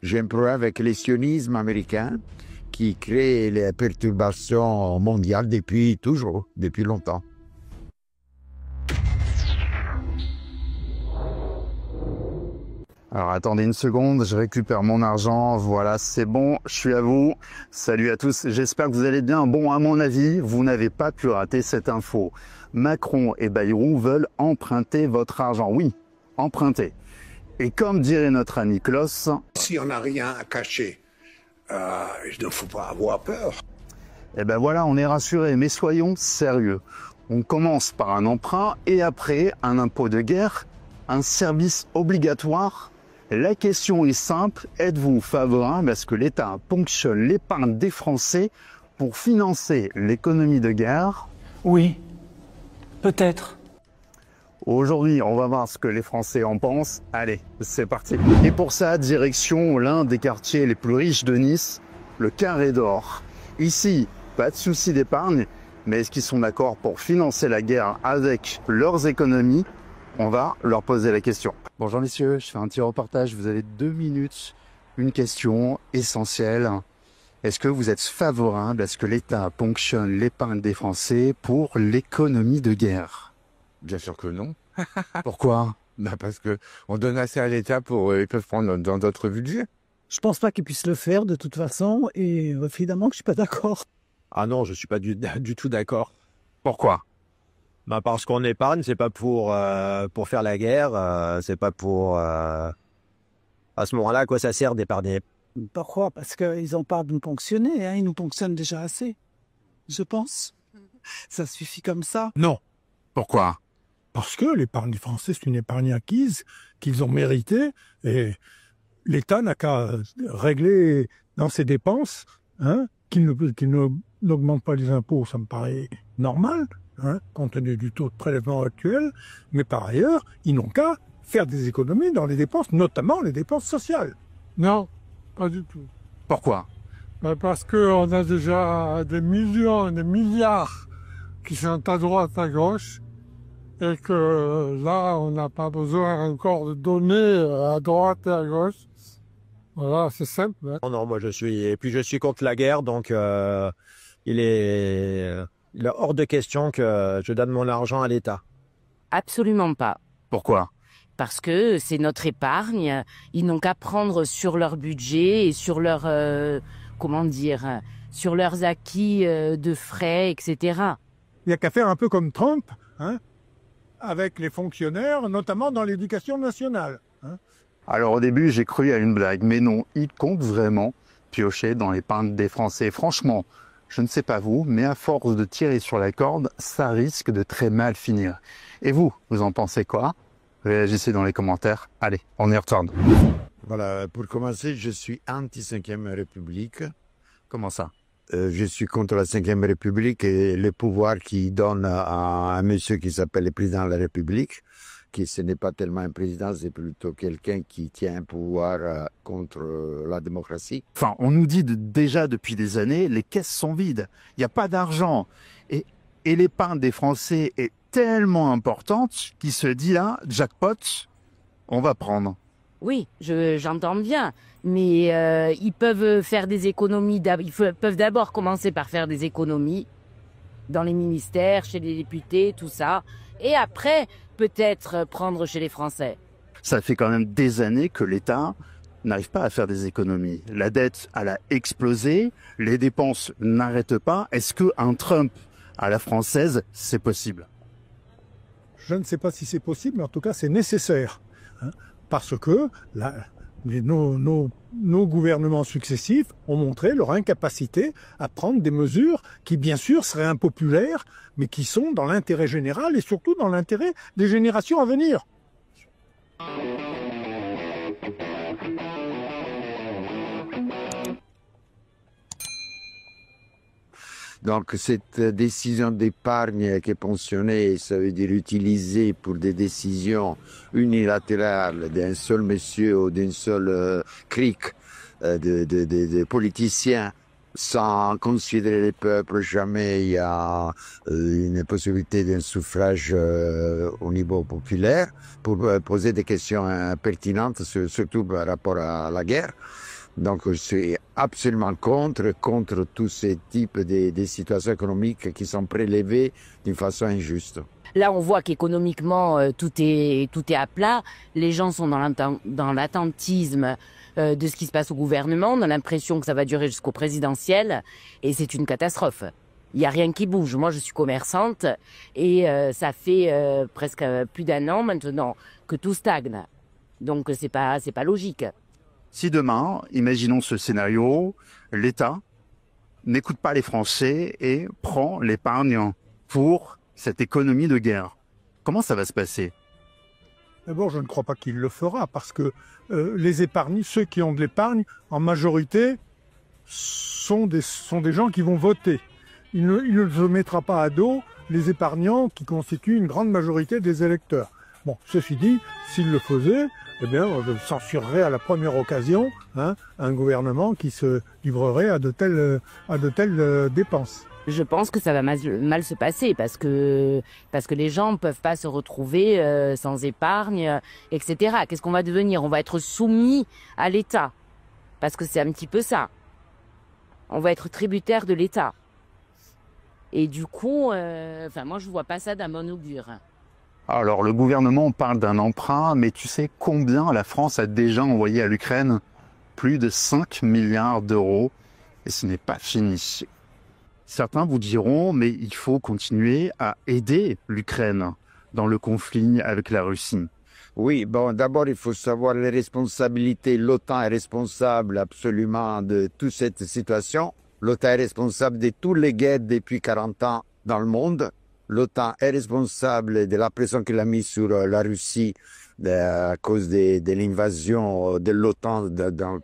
J'ai un problème avec les sionismes américains qui créent les perturbations mondiales depuis toujours, depuis longtemps. Alors attendez une seconde, je récupère mon argent, voilà c'est bon, je suis à vous. Salut à tous, j'espère que vous allez bien. Bon, à mon avis, vous n'avez pas pu rater cette info. Macron et Bayrou veulent emprunter votre argent, oui, emprunter. Et comme dirait notre ami Klaus... Si on n'a rien à cacher, il ne faut pas avoir peur. Eh ben voilà, on est rassurés, mais soyons sérieux. On commence par un emprunt et après un impôt de guerre, un service obligatoire. La question est simple, êtes-vous favorable à ce que l'État ponctionne l'épargne des Français pour financer l'économie de guerre? Oui, peut-être. Aujourd'hui, on va voir ce que les Français en pensent. Allez, c'est parti. Et pour ça, direction l'un des quartiers les plus riches de Nice, le Carré d'Or. Ici, pas de souci d'épargne, mais est-ce qu'ils sont d'accord pour financer la guerre avec leurs économies? On va leur poser la question. Bonjour messieurs, je fais un petit reportage, vous avez 2 minutes. Une question essentielle. Est-ce que vous êtes favorable à ce que l'État ponctionne l'épargne des Français pour l'économie de guerre? Bien sûr que non. Pourquoi? Parce qu'on donne assez à l'État pour ils peuvent prendre dans d'autres budgets. Je pense pas qu'ils puissent le faire de toute façon et évidemment que je suis pas d'accord. Ah non, je suis pas du tout d'accord. Pourquoi? Parce qu'on épargne, c'est pas pour faire la guerre, c'est pas pour... à ce moment-là, à quoi ça sert d'épargner? Pourquoi? Parce qu'ils ont pas de nous ponctionner, hein. Ils nous ponctionnent déjà assez, je pense. Ça suffit comme ça. Non, Pourquoi? parce que l'épargne des Français, c'est une épargne acquise qu'ils ont méritée et l'État n'a qu'à régler dans ses dépenses, hein, qu'il n'augmente pas les impôts, ça me paraît normal, hein, compte tenu du taux de prélèvement actuel, mais par ailleurs, ils n'ont qu'à faire des économies dans les dépenses, notamment les dépenses sociales. Non, pas du tout. Pourquoi? Parce qu'on a déjà des millions, des milliards qui sont à droite, à gauche, et que là, on n'a pas besoin encore de donner à droite et à gauche. Voilà, c'est simple. Hein. Non, non, moi je suis contre la guerre, donc il est hors de question que je donne mon argent à l'État. Absolument pas. Pourquoi? Parce que c'est notre épargne. Ils n'ont qu'à prendre sur leur budget et sur leur, sur leurs acquis de frais, etc. Il n'y a qu'à faire un peu comme Trump, hein, avec les fonctionnaires, notamment dans l'éducation nationale. Hein. Alors au début, j'ai cru à une blague, mais non, il compte vraiment piocher dans l'épargne des Français. Franchement, je ne sais pas vous, mais à force de tirer sur la corde, ça risque de très mal finir. Et vous en pensez quoi? Réagissez dans les commentaires. Allez, on y retourne. Voilà, pour commencer, je suis anti-5e République. Comment ça? Je suis contre la 5e République et le pouvoir qu'il donne à un monsieur qui s'appelle le président de la République, qui ce n'est pas tellement un président, c'est plutôt quelqu'un qui tient un pouvoir contre la démocratie. Enfin, on nous dit déjà depuis des années, les caisses sont vides. Il n'y a pas d'argent. Et l'épargne des Français est tellement importante qu'il se dit là, jackpot, on va prendre. Oui, j'entends bien. Mais ils peuvent faire des économies. Ils peuvent d'abord commencer par faire des économies dans les ministères, chez les députés, tout ça. Et après, peut-être prendre chez les Français. Ça fait quand même des années que l'État n'arrive pas à faire des économies. La dette, elle a explosé, les dépenses n'arrêtent pas. Est-ce qu'un Trump à la française, c'est possible? Je ne sais pas si c'est possible, mais en tout cas, c'est nécessaire. Hein, parce que nos gouvernements successifs ont montré leur incapacité à prendre des mesures qui, bien sûr, seraient impopulaires, mais qui sont dans l'intérêt général et surtout dans l'intérêt des générations à venir. Donc cette décision d'épargne qui est pensionnée, ça veut dire utilisée pour des décisions unilatérales d'un seul monsieur ou d'une seule clique de politiciens sans considérer les peuples. Jamais il y a une possibilité d'un suffrage au niveau populaire pour poser des questions pertinentes, surtout par rapport à la guerre. Donc je suis absolument contre tous ces types de situations économiques qui sont prélevées d'une façon injuste. Là, on voit qu'économiquement, tout est à plat. Les gens sont dans l'attentisme de ce qui se passe au gouvernement. On a l'impression que ça va durer jusqu'au présidentiel. Et c'est une catastrophe. Il n'y a rien qui bouge. Moi, je suis commerçante et ça fait presque plus d'1 an maintenant que tout stagne. Donc, c'est pas logique. Si demain, imaginons ce scénario, l'État n'écoute pas les Français et prend l'épargne pour cette économie de guerre, comment ça va se passer? D'abord, je ne crois pas qu'il le fera, parce que les épargnants, ceux qui ont de l'épargne, en majorité, sont des gens qui vont voter. Il ne se mettra pas à dos les épargnants qui constituent une grande majorité des électeurs. Bon, ceci dit, s'il le faisait, eh bien, je censurerais à la première occasion un gouvernement qui se livrerait à de telles dépenses. Je pense que ça va mal se passer parce que les gens ne peuvent pas se retrouver sans épargne, etc. Qu'est-ce qu'on va devenir? On va être soumis à l'État. Parce que c'est un petit peu ça. On va être tributaire de l'État. Et du coup, moi je vois pas ça d'un bon augure. Alors le gouvernement parle d'un emprunt, mais tu sais combien la France a déjà envoyé à l'Ukraine? Plus de 5 milliards d'euros. Et ce n'est pas fini. Certains vous diront, mais il faut continuer à aider l'Ukraine dans le conflit avec la Russie. Oui, bon, d'abord, il faut savoir les responsabilités. L'OTAN est responsable absolument de toute cette situation. L'OTAN est responsable de toutes les guerres depuis 40 ans dans le monde. L'OTAN est responsable de la pression qu'il a mise sur la Russie à cause de l'invasion de l'OTAN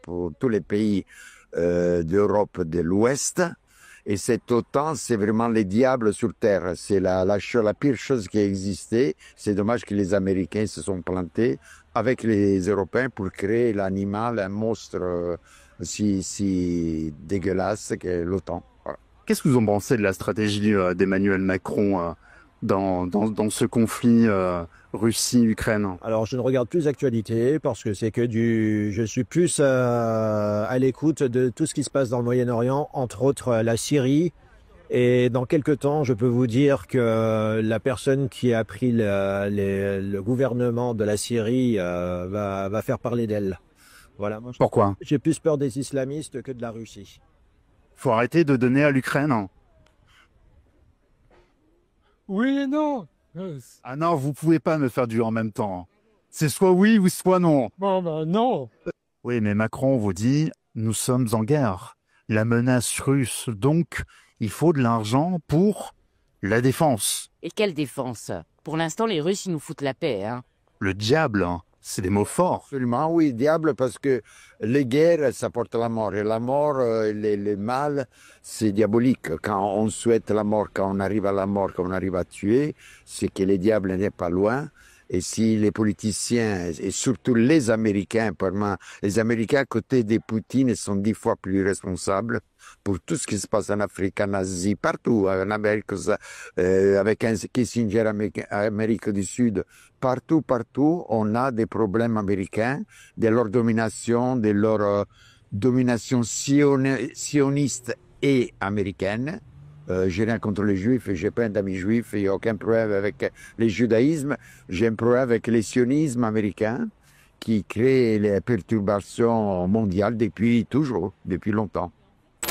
pour tous les pays d'Europe de l'Ouest. Et cette OTAN, c'est vraiment les diables sur Terre. C'est la pire chose qui a existé. C'est dommage que les Américains se sont plantés avec les Européens pour créer l'animal, un monstre si dégueulasse qu'est l'OTAN. Voilà. Qu'est-ce que vous en pensez de la stratégie d'Emmanuel Macron dans ce conflit Russie-Ukraine? Alors, je ne regarde plus l'actualité parce que c'est que je suis plus à l'écoute de tout ce qui se passe dans le Moyen-Orient, entre autres la Syrie. Et dans quelques temps, je peux vous dire que la personne qui a pris le gouvernement de la Syrie va faire parler d'elle. Voilà. Pourquoi? J'ai plus peur des islamistes que de la Russie. Faut arrêter de donner à l'Ukraine. Oui et non. Ah non, vous pouvez pas me faire du en même temps. C'est soit oui ou soit non. Bon, ben non. Oui, mais Macron vous dit, nous sommes en guerre. La menace russe, donc il faut de l'argent pour la défense. Et quelle défense? Pour l'instant, les Russes, ils nous foutent la paix. Le diable, c'est des mots forts. Absolument, oui, diable, parce que les guerres, ça porte la mort. Et la mort, le mal, c'est diabolique. Quand on souhaite la mort, quand on arrive à la mort, quand on arrive à tuer, c'est que le diable n'est pas loin. Et si les politiciens, et surtout les Américains, les Américains à côté des Poutine sont 10 fois plus responsables pour tout ce qui se passe en Afrique, en Asie, partout, en Amérique, avec un Kissinger, Amérique du Sud, partout, on a des problèmes américains, de leur domination sioniste et américaine. J'ai rien contre les juifs, j'ai plein d'amis juifs, il n'y a aucun problème avec le judaïsme. J'ai un problème avec le sionisme américain qui crée les perturbations mondiales depuis longtemps.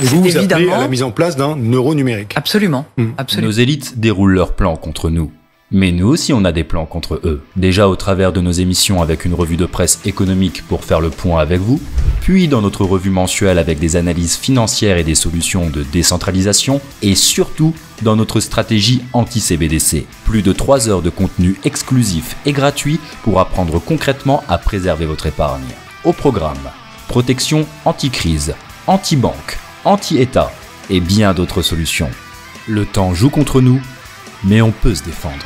Et vous appelez à la mise en place d'un euro numérique. Absolument, absolument. Nos élites déroulent leurs plans contre nous. Mais nous aussi on a des plans contre eux. Déjà au travers de nos émissions avec une revue de presse économique pour faire le point avec vous, puis dans notre revue mensuelle avec des analyses financières et des solutions de décentralisation, et surtout dans notre stratégie anti-CBDC. Plus de 3 heures de contenu exclusif et gratuit pour apprendre concrètement à préserver votre épargne. Au programme, protection anti-crise, anti-banque, anti-État et bien d'autres solutions. Le temps joue contre nous, mais on peut se défendre.